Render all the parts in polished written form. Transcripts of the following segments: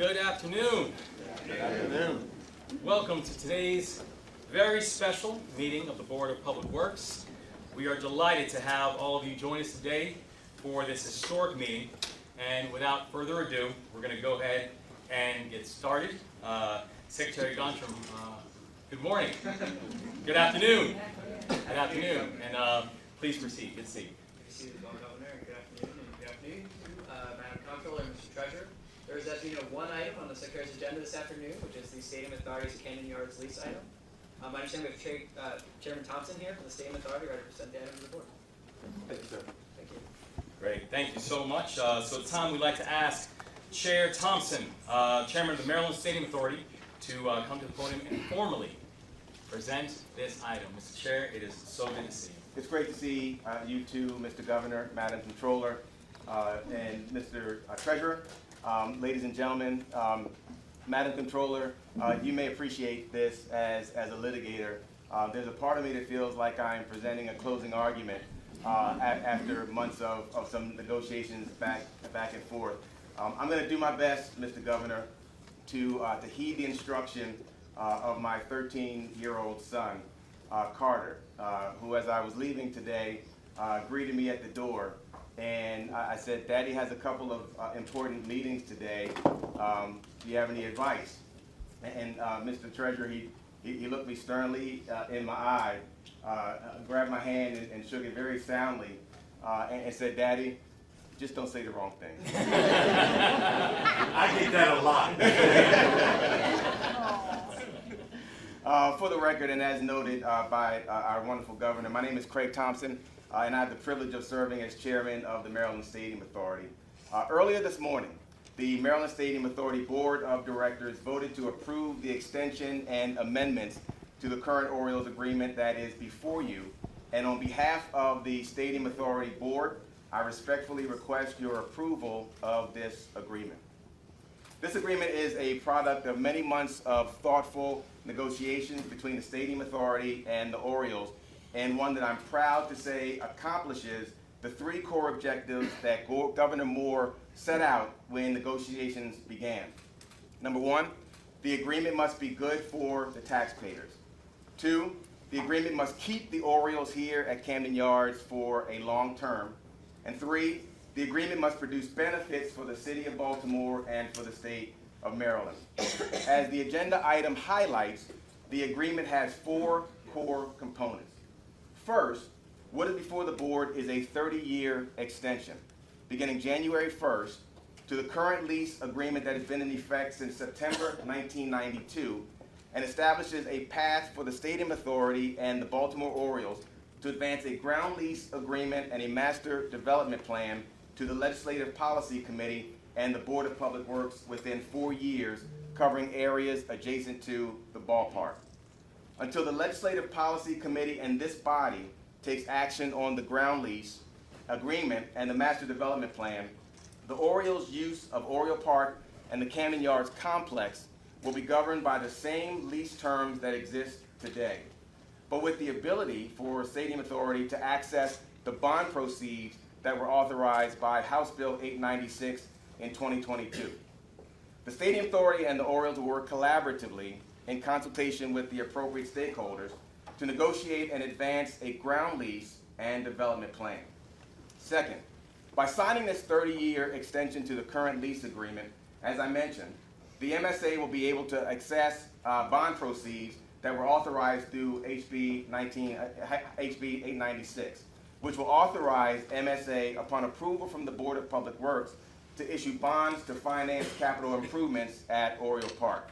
Good afternoon. Good afternoon. Welcome to today's very special meeting of the Board of Public Works. We are delighted to have all of you join us today for this historic meeting. And without further ado, we're going to go ahead and get started. Secretary Gontram, good morning. Good afternoon. Good afternoon. And please proceed. Good to see you. Good to see you as well, Governor. Good afternoon, and good afternoon to Madam Comptroller and Mr. Treasurer. There is, as you know, one item on the Secretary's agenda this afternoon, which is the Stadium Authority's Camden Yards lease item. I understand we have Chairman Thompson here from the Stadium Authority, ready to present the item to the board. Thank you, sir. Thank you. Great. Thank you so much. So it's time we'd like to ask Chair Thompson, Chairman of the Maryland Stadium Authority, to come to the podium and formally present this item. Mr. Chair, it is so good to see you. It's great to see you too, Mr. Governor, Madam Comptroller, and Mr. Treasurer. Ladies and gentlemen, Madam Comptroller, you may appreciate this as a litigator. There's a part of me that feels like I'm presenting a closing argument after months of some negotiations back and forth. I'm going to do my best, Mr. Governor, to heed the instruction of my 13-year-old son, Carter, who, as I was leaving today, greeted me at the door. And I said, Daddy has a couple of important meetings today. Do you have any advice? And Mr. Treasurer, he looked me sternly in my eye, grabbed my hand and shook it very soundly, and said, Daddy, just don't say the wrong thing. I get that a lot. For the record, and as noted by our wonderful governor, my name is Craig Thompson, and I have the privilege of serving as chairman of the Maryland Stadium Authority. Earlier this morning, the Maryland Stadium Authority Board of Directors voted to approve the extension and amendments to the current Orioles agreement that is before you. And on behalf of the Stadium Authority Board, I respectfully request your approval of this agreement. This agreement is a product of many months of thoughtful negotiations between the Stadium Authority and the Orioles, and one that I'm proud to say accomplishes the three core objectives that Governor Moore set out when negotiations began. Number one, the agreement must be good for the taxpayers. Two, the agreement must keep the Orioles here at Camden Yards for a long term. And three, the agreement must produce benefits for the city of Baltimore and for the state of Maryland. As the agenda item highlights, the agreement has four core components. First, what is before the board is a 30-year extension, beginning January 1st, to the current lease agreement that has been in effect since September 1992, and establishes a path for the Stadium Authority and the Baltimore Orioles to advance a ground lease agreement and a master development plan to the Legislative Policy Committee and the Board of Public Works within 4 years, covering areas adjacent to the ballpark. Until the Legislative Policy Committee and this body takes action on the ground lease agreement and the master development plan, the Orioles' use of Oriole Park and the Camden Yards complex will be governed by the same lease terms that exist today, but with the ability for Stadium Authority to access the bond proceeds that were authorized by House Bill 896 in 2022. The Stadium Authority and the Orioles will work collaboratively in consultation with the appropriate stakeholders to negotiate and advance a ground lease and development plan. Second, by signing this 30-year extension to the current lease agreement, as I mentioned, the MSA will be able to access bond proceeds that were authorized through HB 896, which will authorize MSA, upon approval from the Board of Public Works, to issue bonds to finance capital improvements at Oriole Park.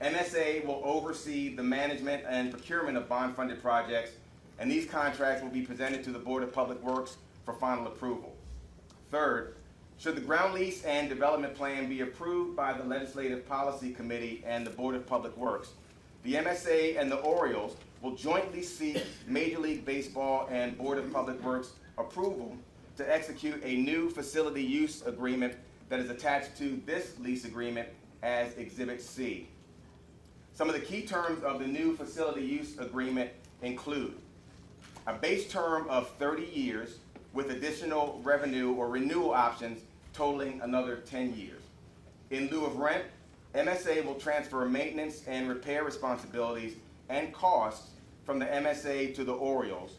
MSA will oversee the management and procurement of bond-funded projects, and these contracts will be presented to the Board of Public Works for final approval. Third, should the ground lease and development plan be approved by the Legislative Policy Committee and the Board of Public Works, the MSA and the Orioles will jointly seek Major League Baseball and Board of Public Works approval to execute a new facility use agreement that is attached to this lease agreement as Exhibit C. Some of the key terms of the new facility use agreement include a base term of 30 years with additional revenue or renewal options totaling another 10 years. In lieu of rent, MSA will transfer maintenance and repair responsibilities and costs from the MSA to the Orioles,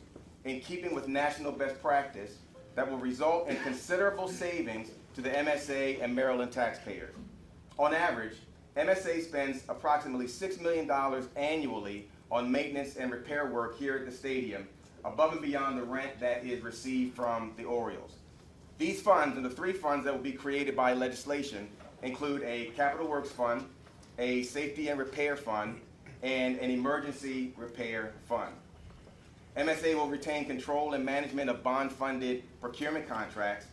in keeping with national best practice that will result in considerable savings to the MSA and Maryland taxpayers. On average, MSA spends approximately $6 million annually on maintenance and repair work here at the stadium, above and beyond the rent that is received from the Orioles. These funds, and the three funds that will be created by legislation, include a capital works fund, a safety and repair fund, and an emergency repair fund. MSA will retain control and management of bond-funded procurement contracts,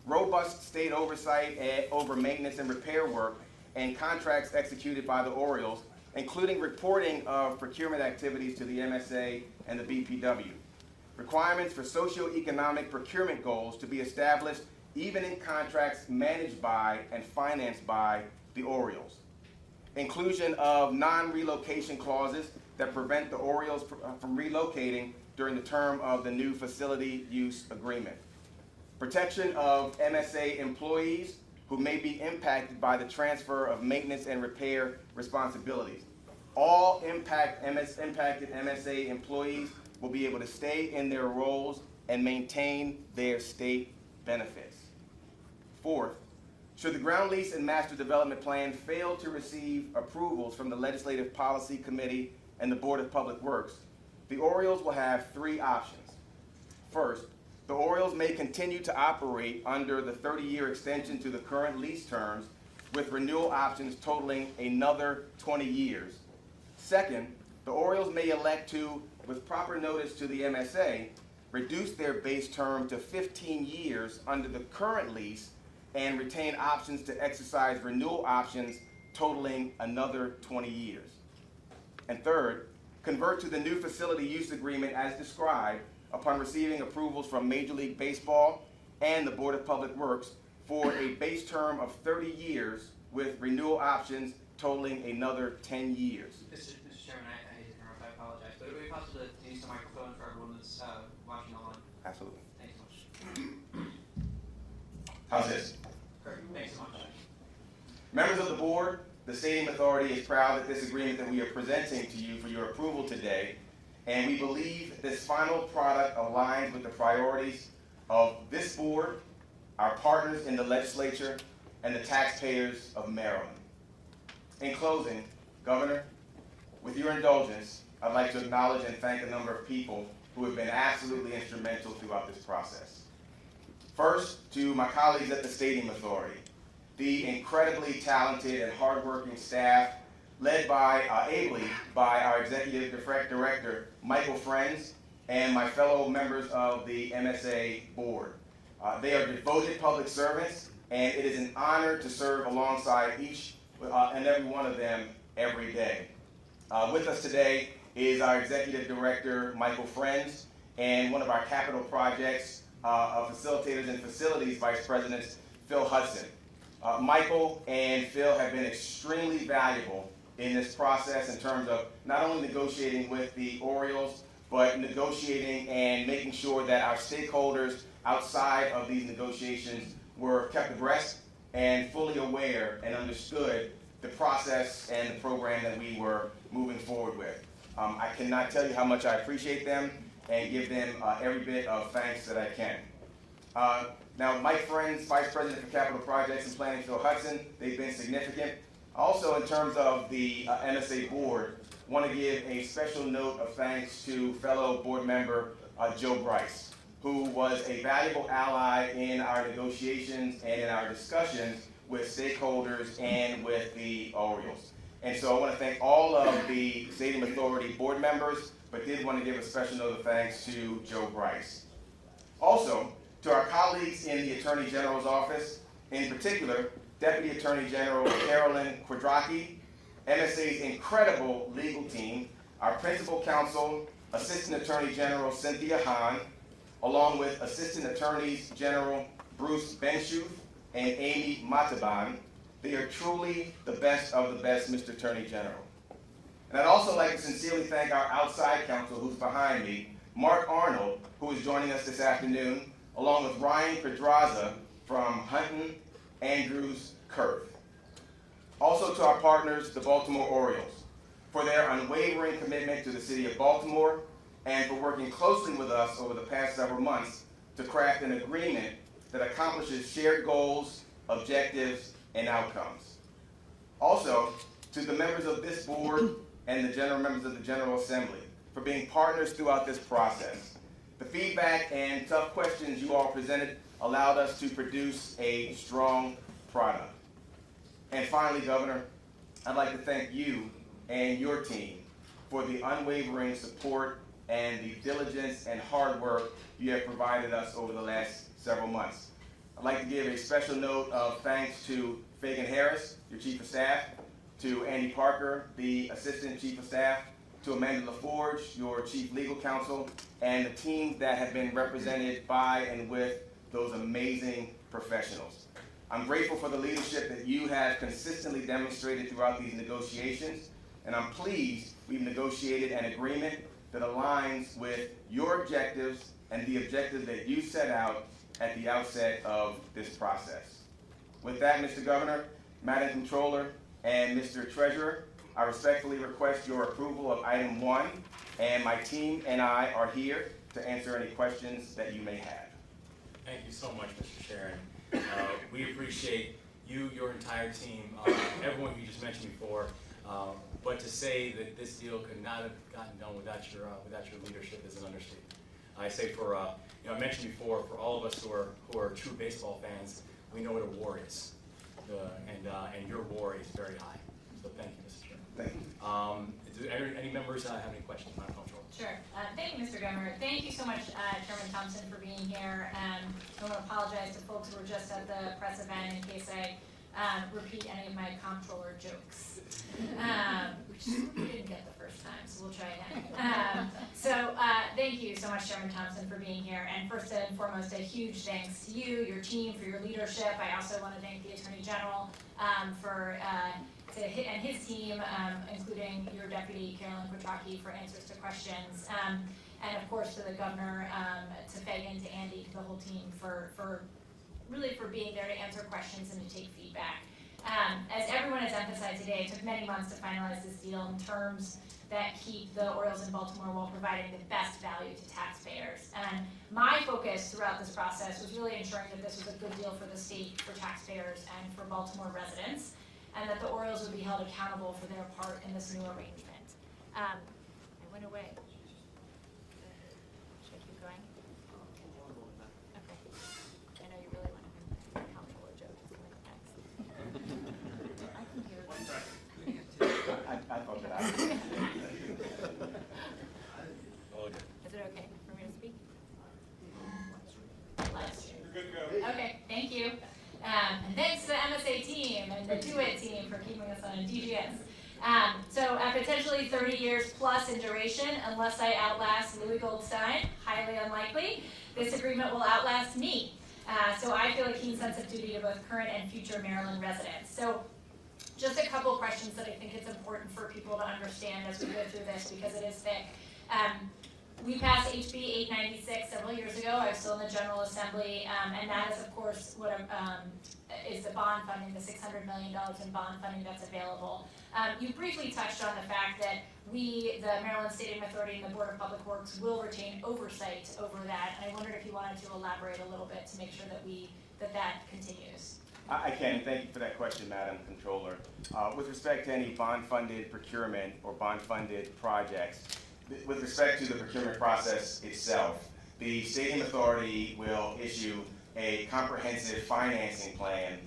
robust state oversight over maintenance and repair work, and contracts executed by the Orioles, including reporting of procurement activities to the MSA and the BPW. Requirements for socioeconomic procurement goals to be established even in contracts managed by and financed by the Orioles. Inclusion of non-relocation clauses that prevent the Orioles from relocating during the term of the new facility use agreement. Protection of MSA employees who may be impacted by the transfer of maintenance and repair responsibilities. All impacted MSA employees will be able to stay in their roles and maintain their state benefits. Fourth, should the ground lease and master development plan fail to receive approvals from the Legislative Policy Committee and the Board of Public Works, the Orioles will have three options. First, the Orioles may continue to operate under the 30-year extension to the current lease terms with renewal options totaling another 20 years. Second, the Orioles may elect to, with proper notice to the MSA, reduce their base term to 15 years under the current lease and retain options to exercise renewal options totaling another 20 years. And third, convert to the new facility use agreement as described upon receiving approvals from Major League Baseball and the Board of Public Works for a base term of 30 years with renewal options totaling another 10 years. Mr. Chairman, I hate to interrupt, I apologize, but would it be possible to use the microphone for everyone that's watching online? Absolutely. Thanks so much. How's this? Perfect, thanks so much. Members of the board, the Stadium Authority is proud that this agreement that we are presenting to you for your approval today, and we believe this final product aligns with the priorities of this board, our partners in the legislature, and the taxpayers of Maryland. In closing, Governor, with your indulgence, I'd like to acknowledge and thank a number of people who have been absolutely instrumental throughout this process. First, to my colleagues at the Stadium Authority, the incredibly talented and hardworking staff led ably by our Executive Director, Michael Friends, and my fellow members of the MSA board. They are devoted public servants, and it is an honor to serve alongside each and every one of them every day. With us today is our Executive Director, Michael Friends, and one of our capital projects facilitators and facilities vice presidents, Phil Hudson. Michael and Phil have been extremely valuable in this process in terms of not only negotiating with the Orioles, but negotiating and making sure that our stakeholders outside of these negotiations were kept abreast and fully aware and understood the process and the program that we were moving forward with. I cannot tell you how much I appreciate them and give them every bit of thanks that I can. Now, Mike Friends, Vice President for Capital Projects and Planning, Phil Hudson, they've been significant. Also, in terms of the MSA board, I want to give a special note of thanks to fellow board member Joe Bryce, who was a valuable ally in our negotiations and in our discussions with stakeholders and with the Orioles. And so I want to thank all of the Stadium Authority board members, but did want to give a special note of thanks to Joe Bryce. Also, to our colleagues in the Attorney General's office, in particular, Deputy Attorney General Carolyn Quadracki, MSA's incredible legal team, our principal counsel, Assistant Attorney General Cynthia Hahn, along with Assistant Attorneys General Bruce Benshuth and Amy Mataban. They are truly the best of the best, Mr. Attorney General. And I'd also like to sincerely thank our outside counsel who's behind me, Mark Arnold, who is joining us this afternoon, along with Ryan Pedraza from Hunton Andrews Kurth. Also to our partners, the Baltimore Orioles, for their unwavering commitment to the city of Baltimore and for working closely with us over the past several months to craft an agreement that accomplishes shared goals, objectives, and outcomes. Also, to the members of this board and the general members of the General Assembly for being partners throughout this process. The feedback and tough questions you all presented allowed us to produce a strong product. And finally, Governor, I'd like to thank you and your team for the unwavering support and the diligence and hard work you have provided us over the last several months. I'd like to give a special note of thanks to Fagan Harris, your Chief of Staff, to Andy Parker, the Assistant Chief of Staff, to Amanda LaForge, your Chief Legal Counsel, and the team that have been represented by and with those amazing professionals. I'm grateful for the leadership that you have consistently demonstrated throughout these negotiations, and I'm pleased we've negotiated an agreement that aligns with your objectives and the objectives that you set out at the outset of this process. With that, Mr. Governor, Madam Controller, and Mr. Treasurer, I respectfully request your approval of item 1, and my team and I are here to answer any questions that you may have. Thank you so much, Mr. Sharon. We appreciate you, your entire team, everyone you just mentioned before. But to say that this deal could not have gotten done without your leadership is an understatement. I say for I mentioned before, for all of us who are true baseball fans, we know what a war is, and your war is very high. So thank you, Mr. Chairman. Thank you. Do any members have any questions, Madam Controller? Sure. Thank you, Mr. Governor. Thank you so much, Chairman Thompson, for being here. I want to apologize to folks who were just at the press event in case I repeat any of my comptroller jokes, which we didn't get the first time, so we'll try again. Thank you so much, Chairman Thompson, for being here. And first and foremost, a huge thanks to you, your team, for your leadership. I also want to thank the Attorney General and his team, including your Deputy Carolyn Quattrocki, for answers to questions, and of course to the Governor, to Fagan, to Andy, to the whole team for being there to answer questions and to take feedback. As everyone has emphasized today, it took many months to finalize this deal in terms that keep the Orioles in Baltimore while providing the best value to taxpayers. And my focus throughout this process was really ensuring that this was a good deal for the state, for taxpayers, and for Baltimore residents, and that the Orioles would be held accountable for their part in this new arrangement. I went away. Should I keep going? Okay. I know you really want to hear my comptroller joke. It's coming up next. I can hear it. I thought that I Is it okay for me to speak? Live stream. You're good to go. Okay, thank you. And thanks to the MSA team and the DoERS team for keeping us on a DGS. So at potentially 30 years plus in duration, unless I outlast Louis Goldstein, highly unlikely, this agreement will outlast me. So I feel a keen sense of duty to both current and future Maryland residents. So just a couple questions that I think it's important for people to understand as we go through this, because it is thick. We passed HB 896 several years ago. I was still in the General Assembly, and that is, of course, what is the bond funding, the $600 million in bond funding that's available. You briefly touched on the fact that we, the Maryland Stadium Authority and the Board of Public Works, will retain oversight over that, and I wondered if you wanted to elaborate a little bit to make sure that that continues. I can. Thank you for that question, Madam Controller. With respect to any bond-funded procurement or bond-funded projects, with respect to the procurement process itself, the Stadium Authority will issue a comprehensive financing plan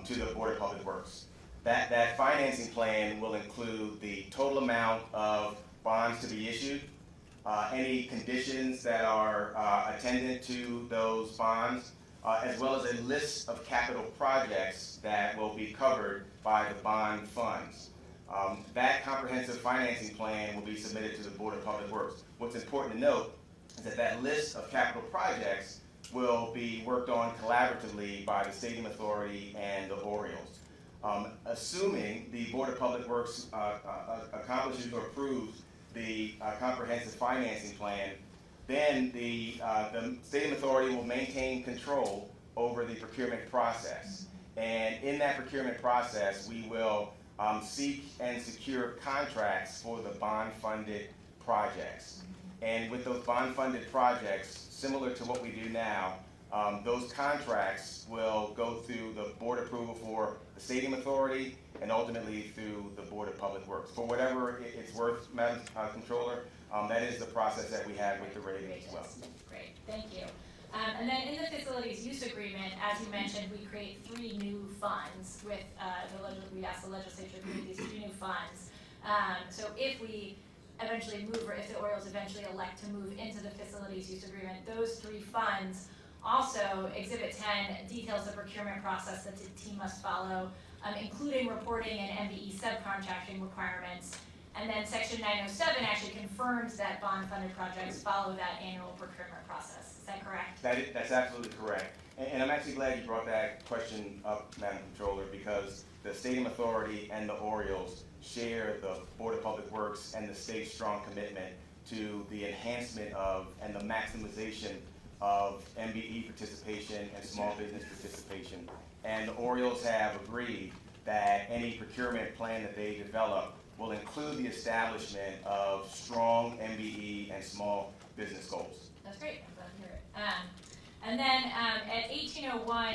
to the Board of Public Works. That financing plan will include the total amount of bonds to be issued, any conditions that are attendant to those bonds, as well as a list of capital projects that will be covered by the bond funds. That comprehensive financing plan will be submitted to the Board of Public Works. What's important to note is that that list of capital projects will be worked on collaboratively by the Stadium Authority and the Orioles. Assuming the Board of Public Works accomplishes or approves the comprehensive financing plan, then the Stadium Authority will maintain control over the procurement process. And in that procurement process, we will seek and secure contracts for the bond-funded projects. And with those bond-funded projects, similar to what we do now, those contracts will go through the board approval for the Stadium Authority and ultimately through the Board of Public Works. For whatever it's worth, Madam Controller, that is the process that we have with the Ravens as well. Great, thank you. And then in the facilities use agreement, as you mentioned, we create 3 new funds with we asked the legislature to create these 3 new funds. So if we eventually move, or if the Orioles eventually elect to move into the facilities use agreement, those 3 funds also, Exhibit 10 details the procurement process that the team must follow, including reporting and MBE subcontracting requirements. And then Section 907 actually confirms that bond-funded projects follow that annual procurement process. Is that correct? That's absolutely correct. And I'm actually glad you brought that question up, Madam Controller, because the Stadium Authority and the Orioles share the Board of Public Works and the state's strong commitment to the enhancement of and the maximization of MBE participation and small business participation. And the Orioles have agreed that any procurement plan that they develop will include the establishment of strong MBE and small business goals. That's great. I'm glad to hear it. And then at 1801,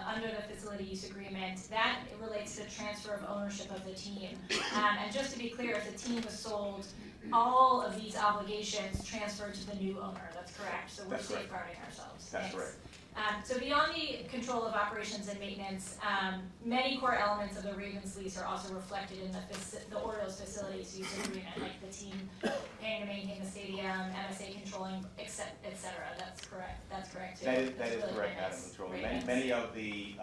under the facility use agreement, that relates to transfer of ownership of the team. And just to be clear, if the team was sold, all of these obligations transfer to the new owner. That's correct. So we're That's correct. safeguarding ourselves. That's Thanks. correct. So beyond the control of operations and maintenance, many core elements of the Ravens lease are also reflected in the Orioles facilities use agreement, like the team paying to maintain the stadium, MSA controlling, et cetera. That's correct. That's correct too. That is That's really correct, very Madam nice. Controller. Very Many, nice. many of the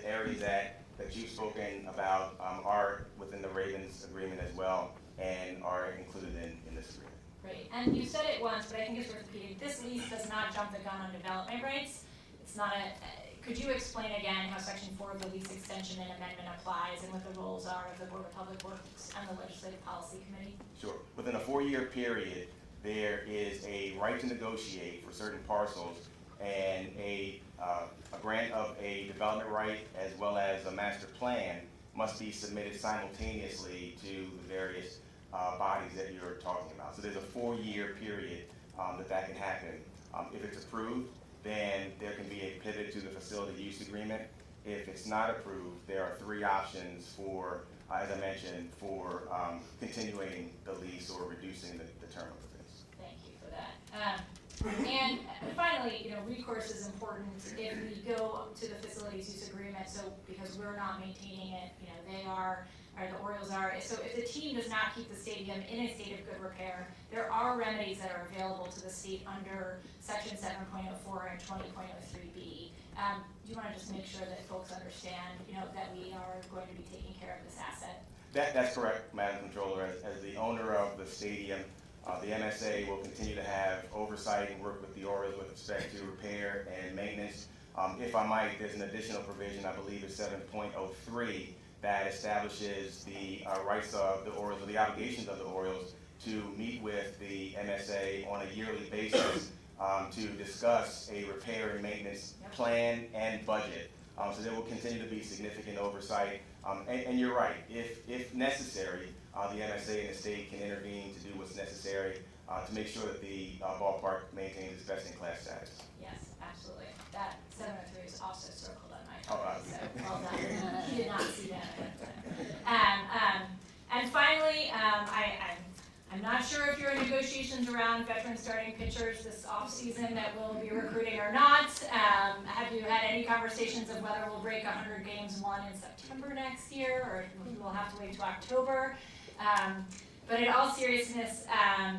areas that you've spoken about are within the Ravens agreement as well and are included in this agreement. Great. And you said it once, but I think it's worth repeating. This lease does not jump the gun on development rights. It's not could you explain again how Section 4 of the lease extension and amendment applies and what the roles are of the Board of Public Works and the Legislative Policy Committee? Sure. Within a 4-year period, there is a right to negotiate for certain parcels, and a grant of a development right as well as a master plan must be submitted simultaneously to the various bodies that you're talking about. So there's a 4-year period that can happen. If it's approved, then there can be a pivot to the facility use agreement. If it's not approved, there are 3 options for, as I mentioned, for continuing the lease or reducing the term of the lease. Thank you for that. And finally, recourse is important if we go to the facilities use agreement. So because we're not maintaining it, they are, or the Orioles are. So if the team does not keep the stadium in a state of good repair, there are remedies that are available to the state under Section 7.04 and 20.03B. Do you want to just make sure that folks understand, that we are going to be taking care of this asset? That's correct, Madam Controller. As the owner of the stadium, the MSA will continue to have oversight and work with the Orioles with respect to repair and maintenance. If I might, there's an additional provision, I believe it's 7.03, that establishes the rights of the Orioles, or the obligations of the Orioles, to meet with the MSA on a yearly basis to discuss a repair and maintenance plan and budget. So there will continue to be significant oversight. And you're right, if necessary, the MSA and the state can intervene to do what's necessary to make sure that the ballpark maintains its best-in-class status. Yes, absolutely. That 703 is also circled on my All right. copy, so well done. You did not see that. And finally, I'm not sure if you're in negotiations around veteran starting pitchers this offseason that we'll be recruiting or not. Have you had any conversations of whether we'll break 100 games won in September next year, or we'll have to wait till October? But in all seriousness,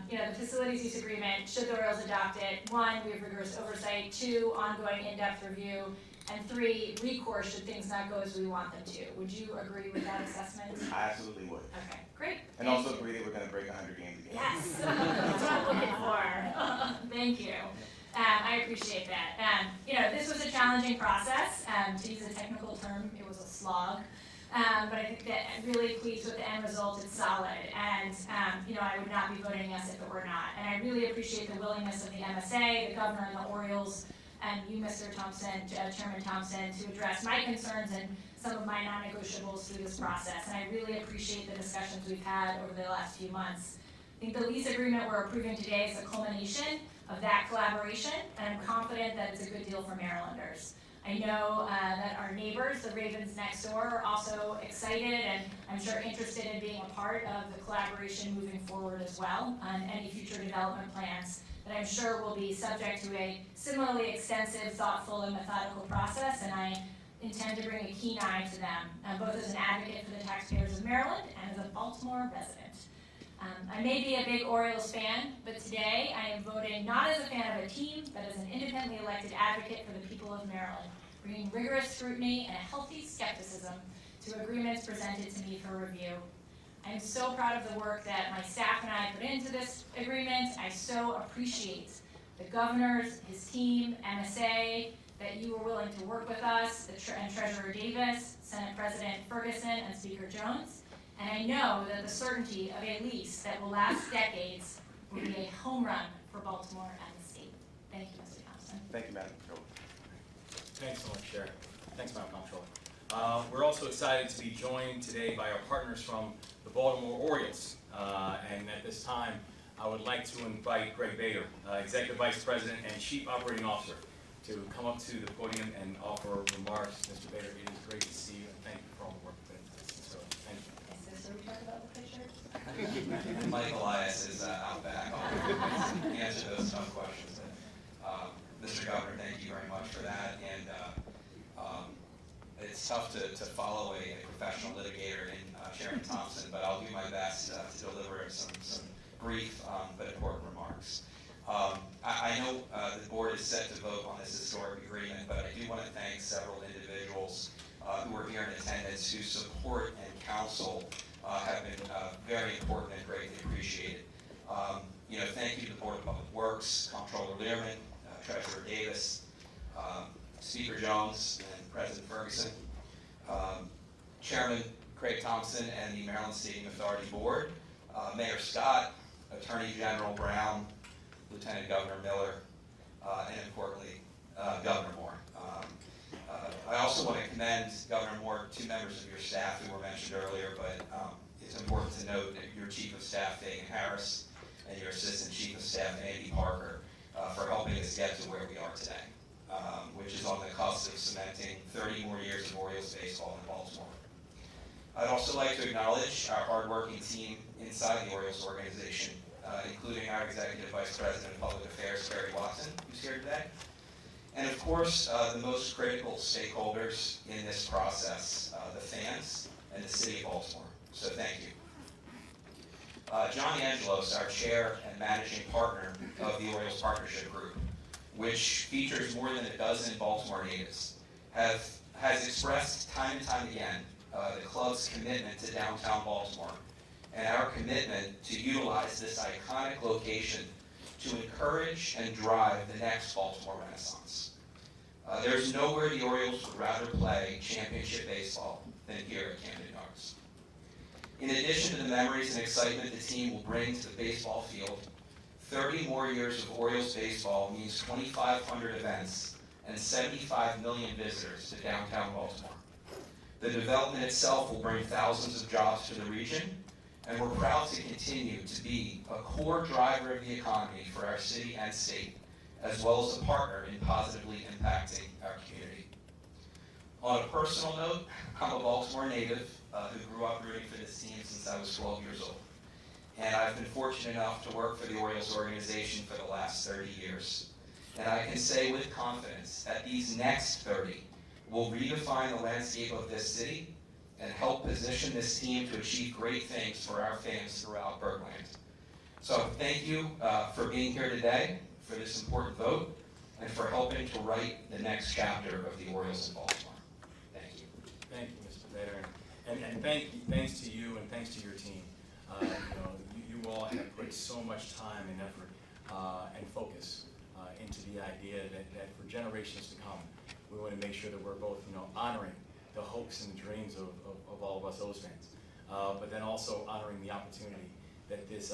the facilities use agreement, should the Orioles adopt it, 1, we have rigorous oversight, 2, ongoing in-depth review, and 3, recourse should things not go as we want them to. Would you agree with that assessment? I absolutely would. Okay, great. And Thank also you. agree that we're going to break 100 games again. Yes, that's what I'm looking for. Thank you. I appreciate that. This was a challenging process. To use a technical term, it was a slog. But I think that I'm really pleased with the end result. It's solid. And, I would not be voting yes if it were not. And I really appreciate the willingness of the MSA, the governor, and the Orioles and you, Mr. Thompson, Chairman Thompson, to address my concerns and some of my non-negotiables through this process. And I really appreciate the discussions we've had over the last few months. I think the lease agreement we're approving today is a culmination of that collaboration, and I'm confident that it's a good deal for Marylanders. I know that our neighbors, the Ravens next door, are also excited and I'm sure interested in being a part of the collaboration moving forward as well on any future development plans that I'm sure will be subject to a similarly extensive, thoughtful, and methodical process, and I intend to bring a keen eye to them, both as an advocate for the taxpayers of Maryland and as a Baltimore resident. I may be a big Orioles fan, but today I am voting not as a fan of a team, but as an independently elected advocate for the people of Maryland, bringing rigorous scrutiny and a healthy skepticism to agreements presented to me for review. I am so proud of the work that my staff and I put into this agreement. I so appreciate the governors, his team, MSA, that you were willing to work with us, and Treasurer Davis, Senate President Ferguson, and Speaker Jones. And I know that the certainty of a lease that will last decades will be a home run for Baltimore and the state. Thank you, Mr. Thompson. Thank you, Madam Controller. Thanks so much, Chair. Thanks, Madam Comptroller. We're also excited to be joined today by our partners from the Baltimore Orioles. And at this time, I would like to invite Greg Bader, Executive Vice President and Chief Operating Officer, to come up to the podium and offer remarks. Mr. Bader, it is great to see you, and thank you for all the work you've put into this. So, thank you. So we talk about the picture? Mike Elias is out back. I'll answer those tough questions. Mr. Governor, thank you very much for that. And it's tough to follow a professional litigator in Chairman Thompson, but I'll do my best to deliver some brief but important remarks. I know the board is set to vote on this historic agreement, but I do want to thank several individuals who are here in attendance whose support and counsel have been very important and greatly appreciated. Thank you to the Board of Public Works, Comptroller Learman, Treasurer Davis, Speaker Jones, and President Ferguson, Chairman Craig Thompson and the Maryland Stadium Authority Board, Mayor Scott, Attorney General Brown, Lieutenant Governor Miller, and importantly, Governor Moore. I also want to commend Governor Moore, two members of your staff who were mentioned earlier, but it's important to note that your Chief of Staff, Fagan Harris, and your Assistant Chief of Staff, Andy Parker, for helping us get to where we are today, which is on the cusp of cementing 30 more years of Orioles baseball in Baltimore. I'd also like to acknowledge our hardworking team inside the Orioles organization, including our Executive Vice President of Public Affairs, Barry Watson, who's here today. And of course, the most critical stakeholders in this process, the fans and the City of Baltimore. So thank you. John Angelos, our Chair and Managing Partner of the Orioles Partnership Group, which features more than a dozen Baltimore natives, has expressed time and time again the club's commitment to downtown Baltimore and our commitment to utilize this iconic location to encourage and drive the next Baltimore Renaissance. There's nowhere the Orioles would rather play championship baseball than here at Camden Yards. In addition to the memories and excitement the team will bring to the baseball field, 30 more years of Orioles baseball means 2,500 events and 75 million visitors to downtown Baltimore. The development itself will bring thousands of jobs to the region, and we're proud to continue to be a core driver of the economy for our city and state, as well as a partner in positively impacting our community. On a personal note, I'm a Baltimore native who grew up rooting for this team since I was 12 years old. And I've been fortunate enough to work for the Orioles organization for the last 30 years. And I can say with confidence that these next 30 will redefine the landscape of this city and help position this team to achieve great things for our fans throughout Bergland. So thank you for being here today for this important vote and for helping to write the next chapter of the Orioles in Baltimore. Thank you. Thank you, Mr. Bader, and thanks to you and thanks to your team. You all have put so much time and effort and focus into the idea that for generations to come, we want to make sure that we're both, honoring the hopes and the dreams of all of us O's fans, but then also honoring the opportunity that this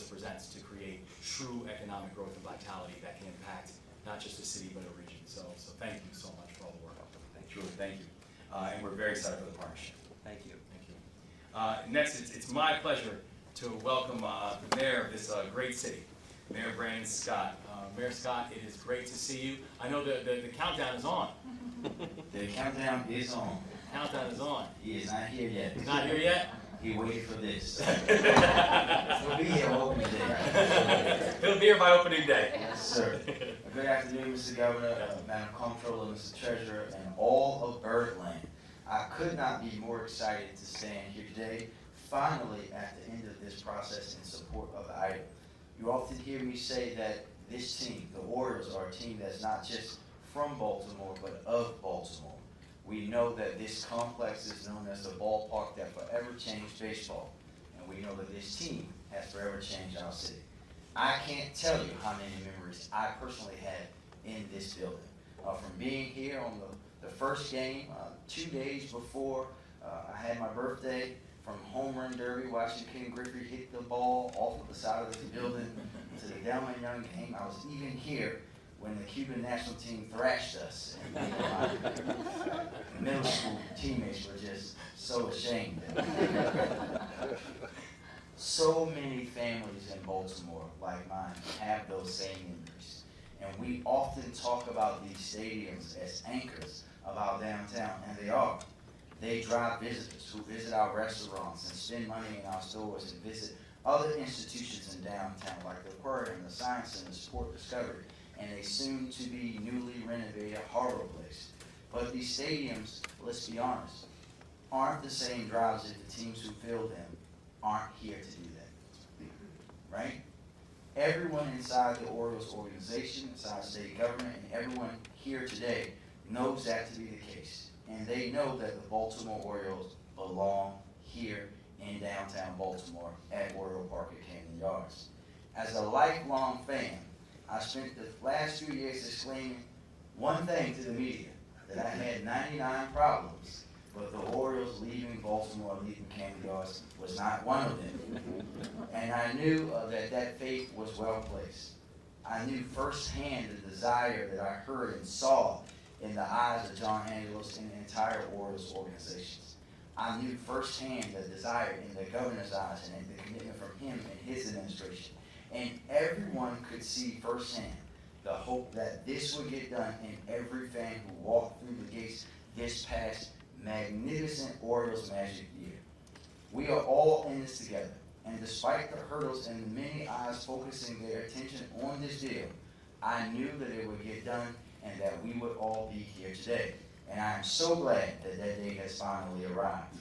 presents to create true economic growth and vitality that can impact not just a city, but a region. So thank you so much for all the work. Truly, thank you. And we're very excited for the partnership. Thank you. Thank you. Next, it's my pleasure to welcome the mayor of this great city, Mayor Brandon Scott. Mayor Scott, it is great to see you. I know the countdown is on. The countdown is on. Countdown is on. He is not here yet. He's not here yet? He waited for this. He'll be here on opening day. He'll be here by opening day. Yes, sir. Good afternoon, Mr. Governor, Madam Comptroller, Mr. Treasurer, and all of Birdland. I could not be more excited to stand here today, finally at the end of this process in support of the item. You often hear me say that this team, the Orioles, are a team that's not just from Baltimore, but of Baltimore. We know that this complex is known as the ballpark that forever changed baseball, and we know that this team has forever changed our city. I can't tell you how many memories I personally had in this building. From being here on the first game, 2 days before I had my birthday, from home run derby, watching Ken Griffey hit the ball off of the side of the building, to the Delman Young game. I was even here when the Cuban national team thrashed us. And my middle school teammates were just so ashamed. So many families in Baltimore, like mine, have those same memories. And we often talk about these stadiums as anchors of our downtown, and they are. They drive visitors who visit our restaurants and spend money in our stores and visit other institutions in downtown, like the aquarium, the science center, Sport Discovery, and a soon-to-be newly renovated harbor place. But these stadiums, let's be honest, aren't the same drives if the teams who fill them aren't here to do that, right? Everyone inside the Orioles organization, inside state government, and everyone here today knows that to be the case. And they know that the Baltimore Orioles belong here in downtown Baltimore at Oriole Park at Camden Yards. As a lifelong fan, I spent the last few years exclaiming one thing to the media, that I had 99 problems, but the Orioles leaving Baltimore, leaving Camden Yards was not one of them. And I knew that faith was well placed. I knew firsthand the desire that I heard and saw in the eyes of John Angelos and the entire Orioles organizations. I knew firsthand the desire in the governor's eyes and the commitment from him and his administration. And everyone could see firsthand the hope that this would get done in every fan who walked through the gates this past magnificent Orioles Magic year. We are all in this together, and despite the hurdles and the many eyes focusing their attention on this deal, I knew that it would get done and that we would all be here today. And I am so glad that that day has finally arrived.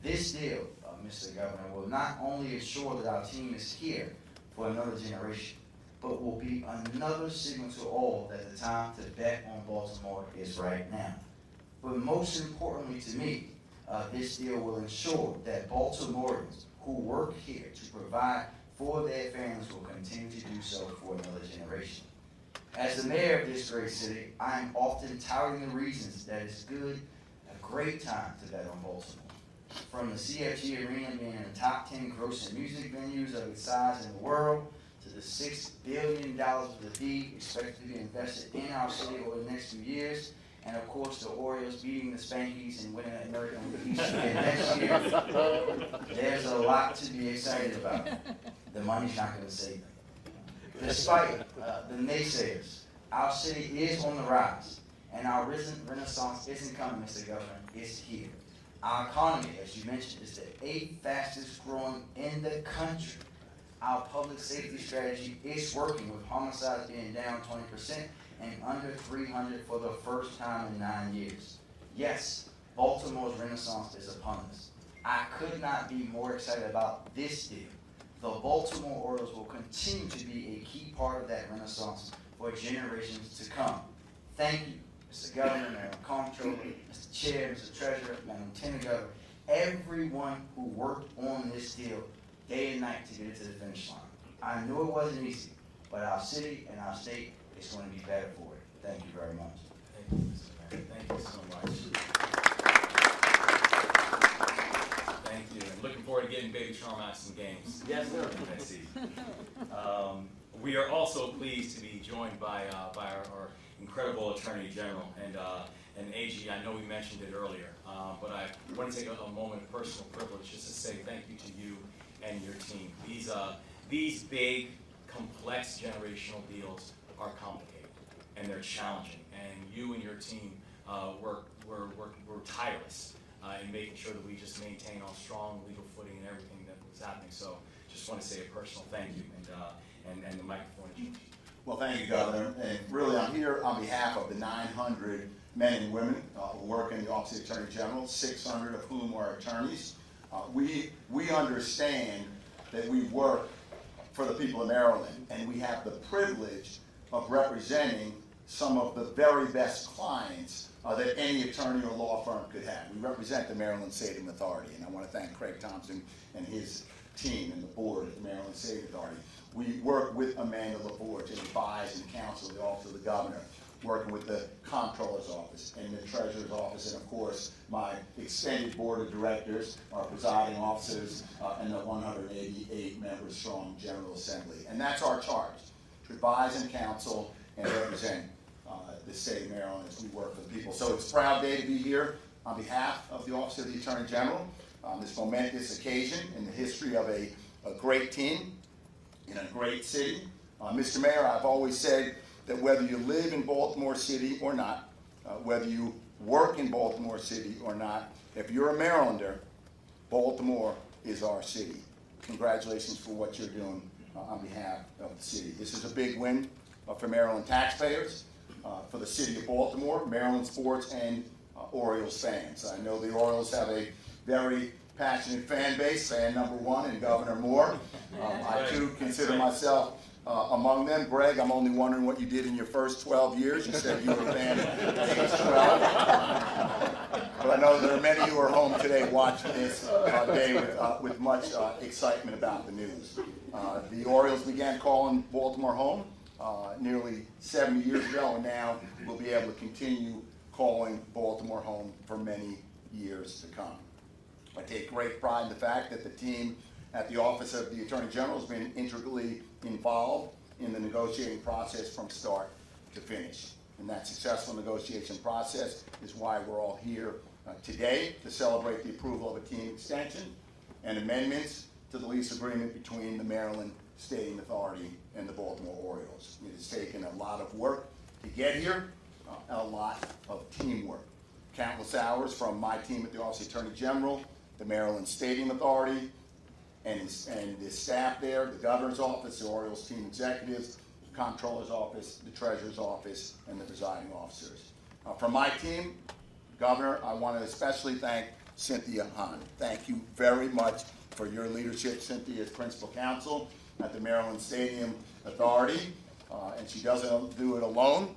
This deal, Mr. Governor, will not only ensure that our team is here for another generation, but will be another signal to all that the time to bet on Baltimore is right now. But most importantly to me, this deal will ensure that Baltimoreans who work here to provide for their families will continue to do so for another generation. As the mayor of this great city, I am often touting the reasons that it's a great time to bet on Baltimore. From the CFG Arena being in the top 10 grossing music venues of its size in the world, to the $6 billion of the fee expected to be invested in our city over the next few years, and of course the Orioles beating the Spankies and winning the American League East again next year. There's a lot to be excited about. The money's not going to save them. Despite the naysayers, our city is on the rise, and our renaissance isn't coming, Mr. Governor, it's here. Our economy, as you mentioned, is the 8th fastest growing in the country. Our public safety strategy is working, with homicides being down 20% and under 300 for the first time in 9 years. Yes, Baltimore's renaissance is upon us. I could not be more excited about this deal. The Baltimore Orioles will continue to be a key part of that renaissance for generations to come. Thank you, Mr. Governor, Madam Comptroller, Mr. Chair, Mr. Treasurer, Madam Lieutenant Governor, everyone who worked on this deal day and night to get it to the finish line. I knew it wasn't easy, but our city and our state is going to be better for it. Thank you very much. Thank you, Mr. Mayor. Thank you so much. Thank you. I'm looking forward to getting Baby Charm out some games. Yes, sir. Next season. We are also pleased to be joined by our incredible Attorney General and AG. I know we mentioned it earlier, but I want to take a moment of personal privilege just to say thank you to you and your team. These big, complex generational deals are complicated and they're challenging, and you and your team were tireless in making sure that we just maintain our strong legal footing and everything that was happening. So just want to say a personal thank you, and the microphone is yours. Well, thank you, Governor. And really, I'm here on behalf of the 900 men and women who work in the Office of the Attorney General, 600 of whom are attorneys. We understand that we work for the people of Maryland, and we have the privilege of representing some of the very best clients that any attorney or law firm could have. We represent the Maryland Stadium Authority, and I want to thank Craig Thompson and his team and the board at the Maryland Stadium Authority. We work with Amanda LaForge and advise and counsel the Office of the Governor, working with the Comptroller's Office and the Treasurer's Office, and of course, my extended board of directors, our presiding officers, and the 188-member strong General Assembly. And that's our charge, to advise and counsel and represent the state of Maryland as we work for the people. So it's a proud day to be here on behalf of the Office of the Attorney General on this momentous occasion in the history of a great team in a great city. Mr. Mayor, I've always said that whether you live in Baltimore City or not, whether you work in Baltimore City or not, if you're a Marylander, Baltimore is our city. Congratulations for what you're doing on behalf of the city. This is a big win for Maryland taxpayers, for the city of Baltimore, Maryland sports, and Orioles fans. I know the Orioles have a very passionate fan base, fan number one, and Governor Moore. I too consider myself among them. Greg, I'm only wondering what you did in your first 12 years. You said you were a fan at age 12. But I know there are many who are home today watching this day with much excitement about the news. The Orioles began calling Baltimore home nearly 70 years ago, and now we'll be able to continue calling Baltimore home for many years to come. I take great pride in the fact that the team at the Office of the Attorney General has been integrally involved in the negotiating process from start to finish. And that successful negotiation process is why we're all here today to celebrate the approval of a team extension and amendments to the lease agreement between the Maryland Stadium Authority and the Baltimore Orioles. It has taken a lot of work to get here, a lot of teamwork. Countless hours from my team at the Office of the Attorney General, the Maryland Stadium Authority, and the staff there, the Governor's Office, the Orioles team executives, the Comptroller's Office, the Treasurer's Office, and the presiding officers. From my team, Governor, I want to especially thank Cynthia Hahn. Thank you very much for your leadership. Cynthia is Principal Counsel at the Maryland Stadium Authority, and she doesn't do it alone.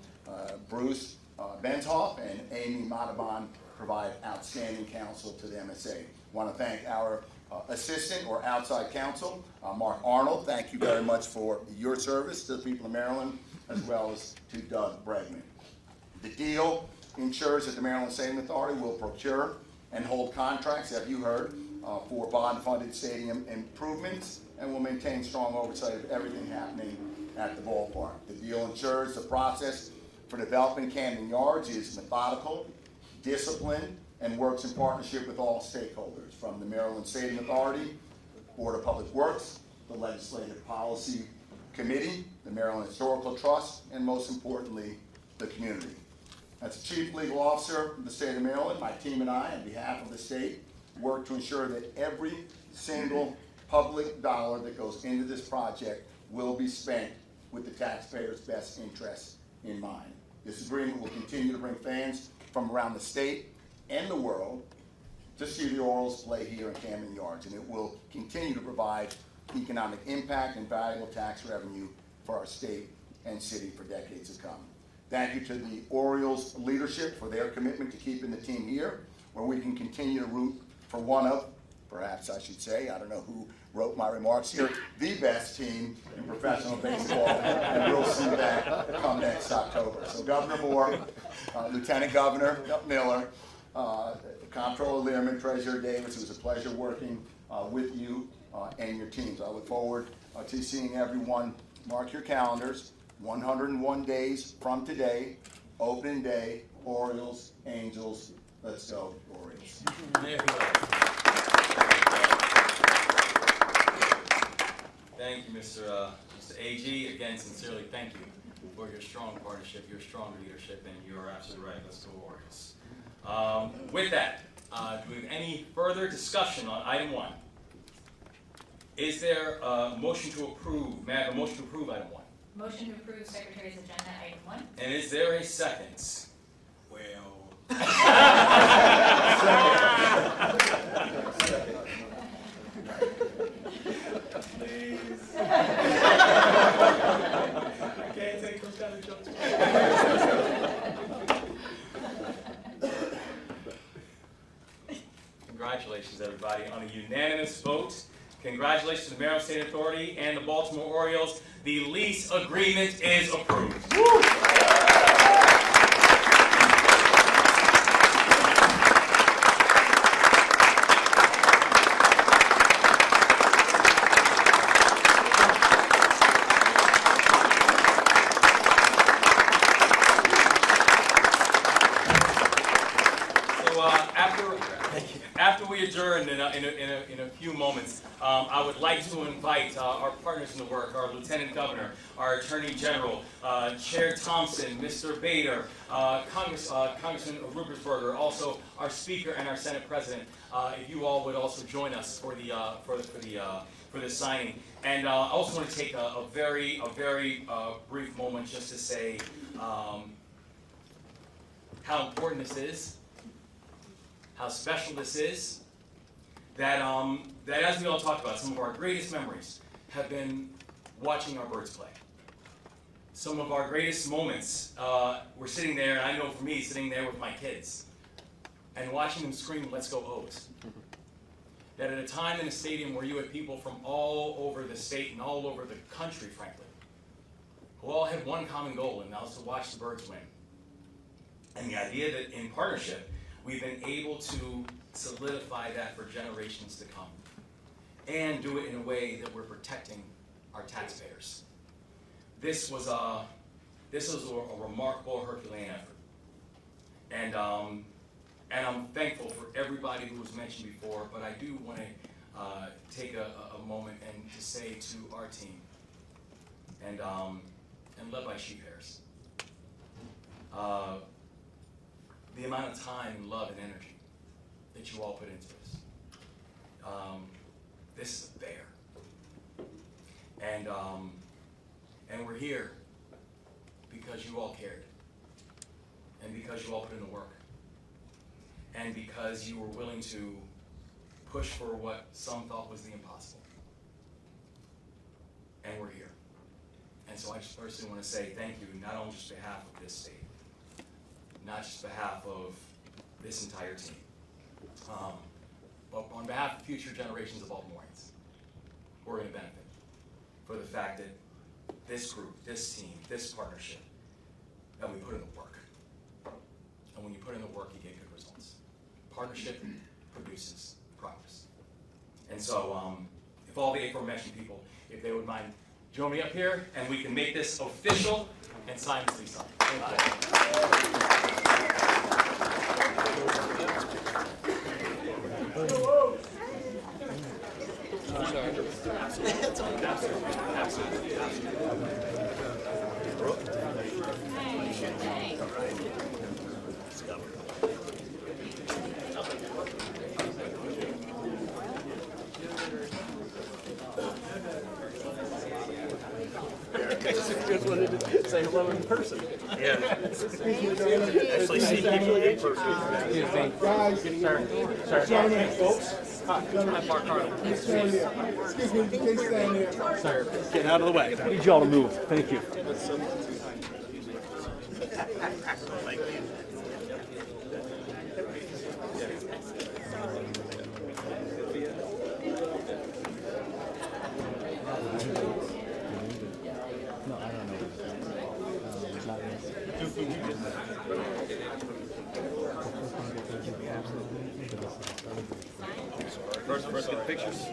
Bruce Benshoff and Amy Matabon provide outstanding counsel to the MSA. I want to thank our assistant or outside counsel, Mark Arnold. Thank you very much for your service to the people of Maryland, as well as to Doug Bregman. The deal ensures that the Maryland Stadium Authority will procure and hold contracts, as you heard, for bond-funded stadium improvements, and will maintain strong oversight of everything happening at the ballpark. The deal ensures the process for developing Camden Yards is methodical, disciplined, and works in partnership with all stakeholders, from the Maryland Stadium Authority, Board of Public Works, the Legislative Policy Committee, the Maryland Historical Trust, and most importantly, the community. As the Chief Legal Officer of the state of Maryland, my team and I, on behalf of the state, work to ensure that every single public dollar that goes into this project will be spent with the taxpayers' best interests in mind. This agreement will continue to bring fans from around the state and the world to see the Orioles play here in Camden Yards, and it will continue to provide economic impact and valuable tax revenue for our state and city for decades to come. Thank you to the Orioles leadership for their commitment to keeping the team here, where we can continue to root for one of, perhaps I should say, I don't know who wrote my remarks here, the best team in professional baseball, and we'll see that come next October. So Governor Moore, Lieutenant Governor Miller, Comptroller Learman, Treasurer Davis, it was a pleasure working with you and your teams. I look forward to seeing everyone mark your calendars, 101 days from today, opening day, Orioles, Angels, let's go Orioles. There you go. Thank you, Mr. AG. Again, sincerely thank you for your strong partnership, your strong leadership, and you're absolutely right. Let's go Orioles. With that, do we have any further discussion on item 1? Is there a motion to approve? May I have a motion to approve item 1? Motion to approve Secretary's agenda item 1. And is there a second? Well, Please. I can't take those kind of jokes. Congratulations, everybody, on a unanimous vote. Congratulations to the Mayoral State Authority and the Baltimore Orioles. The lease agreement is approved. After we adjourn in a few moments, I would like to invite our partners in the work, our Lieutenant Governor, our Attorney General, Chair Thompson, Mr. Bader, Congressman Rupersberger, also our Speaker and our Senate President. If you all would also join us for the signing. And I also want to take a very brief moment just to say how important this is. How special this is, that as we all talked about, some of our greatest memories have been watching our birds play. Some of our greatest moments were sitting there, and I know for me, sitting there with my kids, and watching them scream, "Let's go O's." That at a time in a stadium where you had people from all over the state and all over the country, frankly, who all had one common goal, and that was to watch the birds win. And the idea that in partnership, we've been able to solidify that for generations to come and do it in a way that we're protecting our taxpayers. This was a remarkable Herculean effort. And I'm thankful for everybody who was mentioned before, but I do want to take a moment and to say to our team, and led by Chief Harris, the amount of time and love and energy that you all put into this. This is a bear. And we're here because you all cared. And because you all put in the work. And because you were willing to push for what some thought was the impossible. And we're here. And so I just personally want to say thank you, not only just on behalf of this state, not just on behalf of this entire team, but on behalf of future generations of Baltimoreans who are going to benefit for the fact that this group, this team, this partnership, that we put in the work. And when you put in the work, you get good results. Partnership produces progress. And so if all the aforementioned people, if they would mind, join me up here, and we can make this official and sign this lease up. Just wanted to say hello in person. yeah. Actually see people in person. Guys, gentlemen, folks. Excuse me, please stand there. Sir, get out of the way. I need y'all to move. Thank you. First get pictures.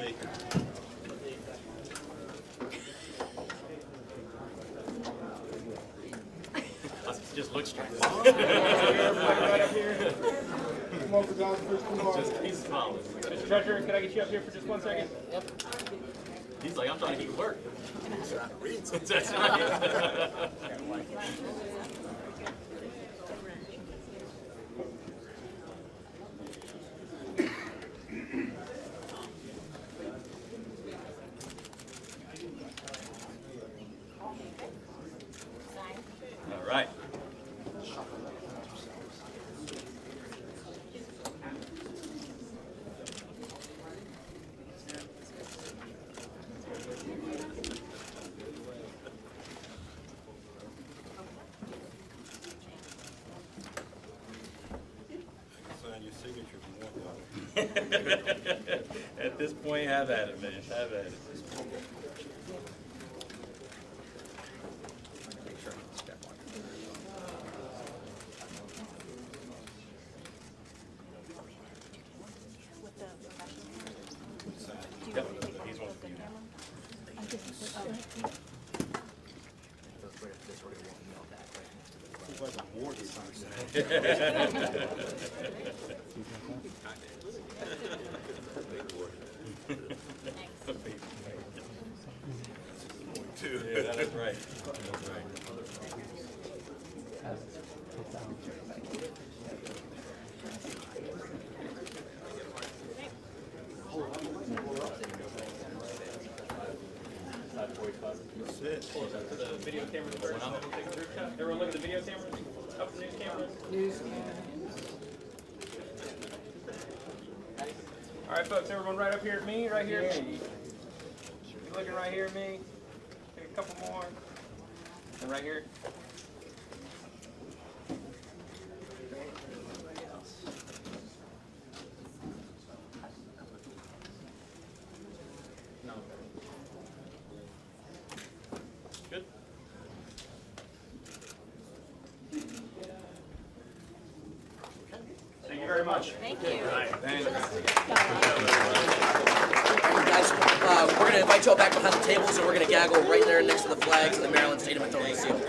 Just keep smiling. Mr. Treasurer, can I get you up here for just 1 second? He's like, I'm trying to keep it work. That's right. All right. Sign your signature if you want that. At this point, have at it, man. Have at it. Yep, he's one for you now. It's like a mortgage or Yeah, that's right. That's right. That's it. To the video cameras first, and then we'll take a group shot. Everyone look at the video cameras, up the news cameras. All right, folks, everyone right up here at me, right here at me. You're looking right here at me. Take a couple more. And right here. No. Good. Thank you very much. Thank you. Guys, we're going to invite you all back behind the tables, and we're going to gaggle right there next to the flags of the Maryland Stadium Authority seal.